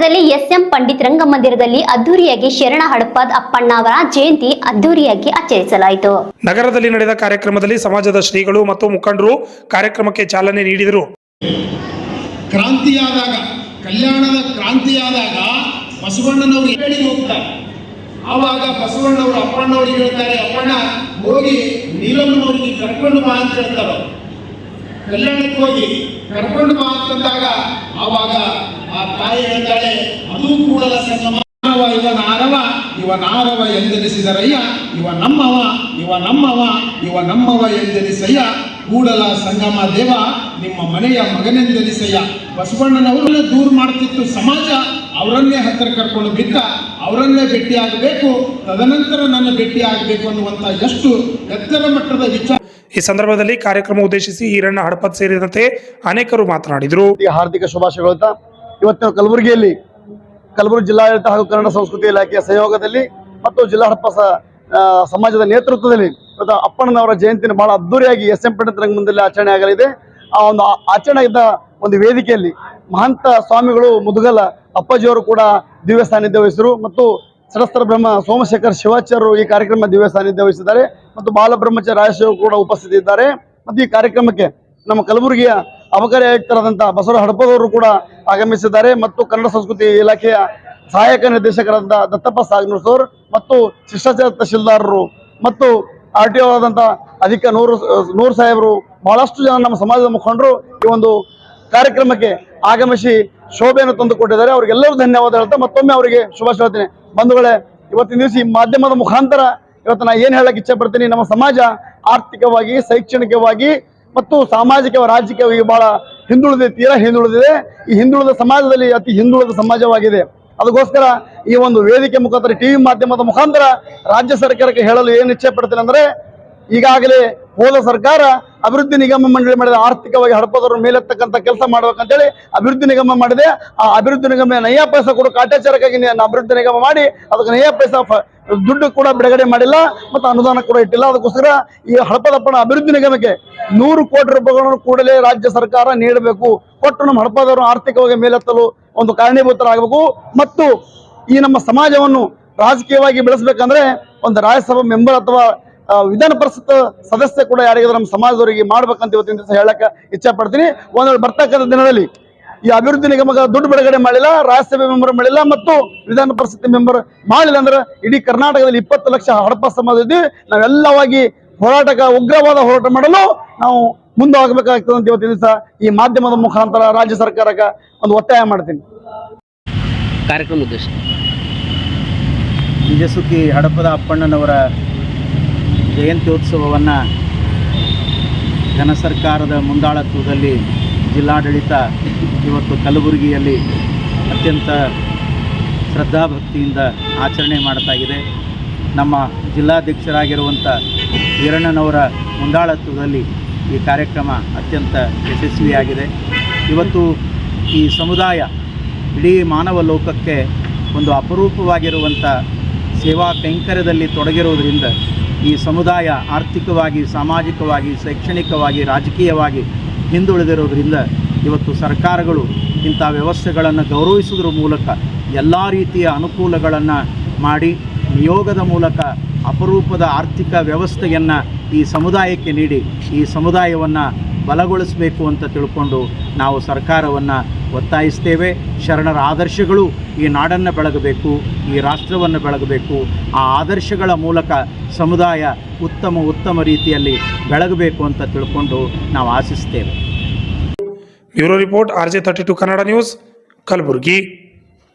ನಗರದಲ್ಲಿ ಎಸ್ಎಂ ಪಂಡಿತ್ ರಂಗಮಂದಿರದಲ್ಲಿ ಅದ್ದೂರಿಯಾಗಿ ಶರಣ ಹಡಪದ್ ಅಪ್ಪಣ್ಣ ಅವರ ಜಯಂತಿ ಅದ್ದೂರಿಯಾಗಿ ಆಚರಿಸಲಾಯಿತು. ನಗರದಲ್ಲಿ ನಡೆದ ಕಾರ್ಯಕ್ರಮದಲ್ಲಿ ಸಮಾಜದ ಶ್ರೀಗಳು ಮತ್ತು ಮುಖಂಡರು ಕಾರ್ಯಕ್ರಮಕ್ಕೆ ಚಾಲನೆ ನೀಡಿದರು. ಕ್ರಾಂತಿಯಾದಾಗ, ಕಲ್ಯಾಣದ ಕ್ರಾಂತಿಯಾದಾಗ ಬಸವಣ್ಣನವರು ಹೇಳಿ ಹೋಗ್ತಾರೆ. ಆವಾಗ ಬಸವಣ್ಣವರು ಅಪ್ಪಣ್ಣವ್ರಿಗೆ ಹೇಳ್ತಾರೆ, ಅಪ್ಪಣ್ಣ ಹೋಗಿ ನೀಲಮ್ಮನವರಿಗೆ ಕರ್ಕೊಂಡು ಬಾ ಅಂತ ಹೇಳ್ತಾರೆ. ಕಲ್ಯಾಣಕ್ಕೆ ಹೋಗಿ ಕರ್ಕೊಂಡು ಬಾ ಅಂತಂದಾಗ ಆವಾಗ ಆ ತಾಯಿ ಹೇಳ್ತಾಳೆ, ಅದು ಕೂಡಲ ಸಂಗಮ ಇವನಾರವ ಎಂದೆನಿಸಿದರಯ್ಯ, ಇವ ನಮ್ಮವ ಎಂದೆನಿಸಯ್ಯ, ಕೂಡಲ ಸಂಗಮ ದೇವ ನಿಮ್ಮ ಮನೆಯ ಮಗನೆಂದೆನಿಸಯ್ಯ. ಬಸವಣ್ಣನವರನ್ನ ದೂರ ಮಾಡ್ತಿತ್ತು ಸಮಾಜ, ಅವರನ್ನೇ ಹತ್ತಿರ ಕರ್ಕೊಂಡು ಬಿದ್ದ, ಅವರನ್ನೇ ಭೇಟಿಯಾಗಬೇಕು, ತದನಂತರ ನನ್ನ ಭೇಟಿಯಾಗಬೇಕು ಅನ್ನುವಂಥ ಎಷ್ಟು ಎತ್ತರ ಮಟ್ಟದ ವಿಚಾರ. ಈ ಸಂದರ್ಭದಲ್ಲಿ ಕಾರ್ಯಕ್ರಮ ಉದ್ದೇಶಿಸಿ ಈರಣ್ಣ ಹಡಪದ್ ಸೇರಿದಂತೆ ಅನೇಕರು ಮಾತನಾಡಿದರು. ಹಾರ್ದಿಕ ಶುಭಾಶಯಗಳು. ಇವತ್ತು ಕಲಬುರಗಿಯಲ್ಲಿ ಕಲಬುರಗಿ ಜಿಲ್ಲಾಡಳಿತ ಹಾಗೂ ಕನ್ನಡ ಸಂಸ್ಕೃತಿ ಇಲಾಖೆಯ ಸಹಯೋಗದಲ್ಲಿ ಮತ್ತು ಜಿಲ್ಲಾ ಹಡಪ ಸಮಾಜದ ನೇತೃತ್ವದಲ್ಲಿ ಇವತ್ತು ಅಪ್ಪಣ್ಣನವರ ಜಯಂತಿನ ಬಹಳ ಅದ್ದೂರಿಯಾಗಿ ಎಸ್ಎಂ ಪಂಡಿತ್ ರಂಗಮಂದಿರದಲ್ಲಿ ಆಚರಣೆ ಆಗಲಿದೆ. ಆ ಒಂದು ಆಚರಣೆ ಇದ್ದ ಒಂದು ವೇದಿಕೆಯಲ್ಲಿ ಮಹಂತ ಸ್ವಾಮಿಗಳು ಮುದುಗಲ ಅಪ್ಪಾಜಿಯವರು ಕೂಡ ದಿವ್ಯ ಸಾನ್ನಿಧ್ಯ ವಹಿಸಿದರು ಮತ್ತು ಸಡಸ್ತರ ಬ್ರಹ್ಮ ಸೋಮಶೇಖರ್ ಶಿವಾಚಾರ್ಯರು ಈ ಕಾರ್ಯಕ್ರಮ ದಿವ್ಯ ಸಾನ್ನಿಧ್ಯ ವಹಿಸಿದ್ದಾರೆ ಮತ್ತು ಬಾಲಬ್ರಹ್ಮಚಾರಿ ರಾಜಶೇಖರ್ ಕೂಡ ಉಪಸ್ಥಿತಿದ್ದಾರೆ. ಮತ್ತು ಈ ಕಾರ್ಯಕ್ರಮಕ್ಕೆ ನಮ್ಮ ಕಲಬುರಗಿಯ ಅಬಕಾರಿ ಆಯುಕ್ತರಾದಂಥ ಬಸವರಾಜ ಹಡಪದವರು ಕೂಡ ಆಗಮಿಸಿದ್ದಾರೆ ಮತ್ತು ಕನ್ನಡ ಸಂಸ್ಕೃತಿ ಇಲಾಖೆಯ ಸಹಾಯಕ ನಿರ್ದೇಶಕರಾದಂಥ ದತ್ತಪ್ಪ ಸಾಗನೂರ್ ಸರ್ ಮತ್ತು ಶಿಷ್ಟಾಚಾರ ತಹಶೀಲ್ದಾರರು ಮತ್ತು RTO ಆದಂಥ ನೂರ್ ಸಾಹೇಬರು, ಬಹಳಷ್ಟು ಜನ ನಮ್ಮ ಸಮಾಜದ ಮುಖಂಡರು ಈ ಒಂದು ಕಾರ್ಯಕ್ರಮಕ್ಕೆ ಆಗಮಿಸಿ ಶೋಭೆಯನ್ನು ತಂದುಕೊಟ್ಟಿದ್ದಾರೆ. ಅವರಿಗೆಲ್ಲರೂ ಧನ್ಯವಾದ ಹೇಳ್ತಾ ಮತ್ತೊಮ್ಮೆ ಅವರಿಗೆ ಶುಭಾಶಯ ಹೇಳ್ತೀನಿ. ಬಂಧುಗಳೇ, ಇವತ್ತಿನ ದಿವಸ ಈ ಮಾಧ್ಯಮದ ಮುಖಾಂತರ ಇವತ್ತು ನಾನು ಏನು ಹೇಳಕ್ಕೆ ಇಚ್ಛೆ ಪಡ್ತೀನಿ, ನಮ್ಮ ಸಮಾಜ ಆರ್ಥಿಕವಾಗಿ, ಶೈಕ್ಷಣಿಕವಾಗಿ ಮತ್ತು ಸಾಮಾಜಿಕ ರಾಜಕೀಯವಾಗಿ ಬಹಳ ತೀರಾ ಹಿಂದುಳಿದಿದೆ. ಈ ಹಿಂದುಳಿದ ಸಮಾಜದಲ್ಲಿ ಅತಿ ಹಿಂದುಳಿದ ಸಮಾಜವಾಗಿದೆ. ಅದಕ್ಕೋಸ್ಕರ ಈ ಒಂದು ವೇದಿಕೆ ಮುಖಾಂತರ ಟಿವಿ ಮಾಧ್ಯಮದ ಮುಖಾಂತರ ರಾಜ್ಯ ಸರ್ಕಾರಕ್ಕೆ ಹೇಳಲು ಏನು ಇಚ್ಛೆ ಪಡ್ತೀನಿ ಅಂದರೆ, ಈಗಾಗಲೇ ಹೋದ ಸರ್ಕಾರ ಅಭಿವೃದ್ಧಿ ನಿಗಮ ಮಂಡಳಿ ಮಾಡಿದ ಆರ್ಥಿಕವಾಗಿ ಹಡಪದವರ ಮೇಲೆತ್ತಕ್ಕಂಥ ಕೆಲಸ ಮಾಡ್ಬೇಕಂತೇಳಿ ಅಭಿವೃದ್ಧಿ ನಿಗಮ ಮಾಡಿದೆ. ಆ ಅಭಿವೃದ್ಧಿ ನಿಗಮ ನಯ್ಯ ಪೈಸಾ ಕೂಡ ಕಾಟಾಚಾರಕ್ಕಾಗಿ ಅಭಿವೃದ್ಧಿ ನಿಗಮ ಮಾಡಿ ಅದಕ್ಕೆ ನಯ್ಯ ಪೈಸಾ ದುಡ್ಡು ಕೂಡ ಬಿಡುಗಡೆ ಮಾಡಿಲ್ಲ ಮತ್ತು ಅನುದಾನ ಕೂಡ ಇಟ್ಟಿಲ್ಲ. ಅದಕ್ಕೋಸ್ಕರ ಈ ಹಡಪದಪ್ಪನ ಅಭಿವೃದ್ಧಿ ನಿಗಮಕ್ಕೆ 100 ಕೋಟಿ ರೂಪಾಯಿಗಳನ್ನು ಕೂಡಲೇ ರಾಜ್ಯ ಸರ್ಕಾರ ನೀಡಬೇಕು. ಕೊಟ್ಟು ನಮ್ಮ ಹಡಪದವರು ಆರ್ಥಿಕವಾಗಿ ಮೇಲೆತ್ತಲು ಒಂದು ಕಾರಣೀಭೂತರಾಗಬೇಕು. ಮತ್ತು ಈ ನಮ್ಮ ಸಮಾಜವನ್ನು ರಾಜಕೀಯವಾಗಿ ಬೆಳೆಸಬೇಕಂದ್ರೆ ಒಂದು ರಾಜ್ಯಸಭಾ ಮೆಂಬರ್ ಅಥವಾ ವಿಧಾನ ಪರಿಷತ್ ಸದಸ್ಯ ಕೂಡ ಯಾರಿಗಾದ್ರೂ ನಮ್ಮ ಸಮಾಜದವರಿಗೆ ಮಾಡ್ಬೇಕಂತ ಇವತ್ತಿನ ದಿವಸ ಹೇಳಕ್ಕೆ ಇಚ್ಛೆ ಪಡ್ತೀನಿ. ಒಂದು ಬರ್ತಕ್ಕಂಥ ದಿನದಲ್ಲಿ ಈ ಅಭಿವೃದ್ಧಿ ನಿಗಮಕ್ಕೆ ದುಡ್ಡು ಬಿಡುಗಡೆ ಮಾಡಿಲ್ಲ, ರಾಜ್ಯಸಭೆ ಮೆಂಬರ್ ಮಾಡಿಲ್ಲ ಮತ್ತು ವಿಧಾನ ಪರಿಷತ್ ಮೆಂಬರ್ ಮಾಡಿಲ್ಲ ಅಂದ್ರೆ ಇಡೀ ಕರ್ನಾಟಕದಲ್ಲಿ 20 ಲಕ್ಷ ಹಡಪ ಸಮಾಜ ಇದ್ದೀವಿ. ನಾವೆಲ್ಲವಾಗಿ ಉಗ್ರವಾದ ಹೋರಾಟ ಮಾಡಲು ನಾವು ಮುಂದೆ ಹೋಗಬೇಕಾಗ್ತದೆ ಅಂತ ಇವತ್ತಿನ ದಿವಸ ಈ ಮಾಧ್ಯಮದ ಮುಖಾಂತರ ರಾಜ್ಯ ಸರ್ಕಾರಕ್ಕೆ ಒಂದು ಒತ್ತಾಯ ಮಾಡ್ತೀನಿ. ಕಾರ್ಯಕ್ರಮ ಉದ್ದೇಶ ನಿಜಸುಖಿ ಹಡಪದ ಅಪ್ಪಣ್ಣನವರ ಜಯಂತ್ಯೋತ್ಸವವನ್ನು ಜನ ಸರ್ಕಾರದ ಮುಂದಾಳತ್ವದಲ್ಲಿ ಜಿಲ್ಲಾಡಳಿತ ಇವತ್ತು ಕಲಬುರಗಿಯಲ್ಲಿ ಅತ್ಯಂತ ಶ್ರದ್ಧಾಭಕ್ತಿಯಿಂದ ಆಚರಣೆ ಮಾಡ್ತಾಗಿದೆ. ನಮ್ಮ ಜಿಲ್ಲಾಧ್ಯಕ್ಷರಾಗಿರುವಂಥ ಈರಣ್ಣನವರ ಮುಂದಾಳತ್ವದಲ್ಲಿ ಈ ಕಾರ್ಯಕ್ರಮ ಅತ್ಯಂತ ಯಶಸ್ವಿಯಾಗಿದೆ. ಇವತ್ತು ಈ ಸಮುದಾಯ ಇಡೀ ಮಾನವ ಲೋಕಕ್ಕೆ ಒಂದು ಅಪರೂಪವಾಗಿರುವಂಥ ಸೇವಾ ಕೈಂಕರ್ಯದಲ್ಲಿ ತೊಡಗಿರುವುದರಿಂದ ಈ ಸಮುದಾಯ ಆರ್ಥಿಕವಾಗಿ, ಸಾಮಾಜಿಕವಾಗಿ, ಶೈಕ್ಷಣಿಕವಾಗಿ, ರಾಜಕೀಯವಾಗಿ ಹಿಂದುಳಿದಿರೋದ್ರಿಂದ ಇವತ್ತು ಸರ್ಕಾರಗಳು ಇಂಥ ವ್ಯವಸ್ಥೆಗಳನ್ನು ಗೌರವಿಸುವುದರ ಮೂಲಕ ಎಲ್ಲ ರೀತಿಯ ಅನುಕೂಲಗಳನ್ನು ಮಾಡಿ ನಿಯೋಗದ ಮೂಲಕ ಅಪರೂಪದ ಆರ್ಥಿಕ ವ್ಯವಸ್ಥೆಯನ್ನು ಈ ಸಮುದಾಯಕ್ಕೆ ನೀಡಿ ಈ ಸಮುದಾಯವನ್ನು ಬಲಗೊಳಿಸಬೇಕು ಅಂತ ತಿಳ್ಕೊಂಡು ನಾವು ಸರ್ಕಾರವನ್ನು ಒತ್ತಾಯಿಸ್ತೇವೆ. ಶರಣರ ಆದರ್ಶಗಳು ಈ ನಾಡನ್ನು ಬೆಳಗಬೇಕು, ಈ ರಾಷ್ಟ್ರವನ್ನು ಬೆಳಗಬೇಕು. ಆ ಆದರ್ಶಗಳ ಮೂಲಕ ಸಮುದಾಯ ಉತ್ತಮ ರೀತಿಯಲ್ಲಿ ಬೆಳಗಬೇಕು ಅಂತ ತಿಳ್ಕೊಂಡು ನಾವು ಆಶಿಸ್ತೇವೆ. Bureau report RJ32 Kannada news, Kalaburagi.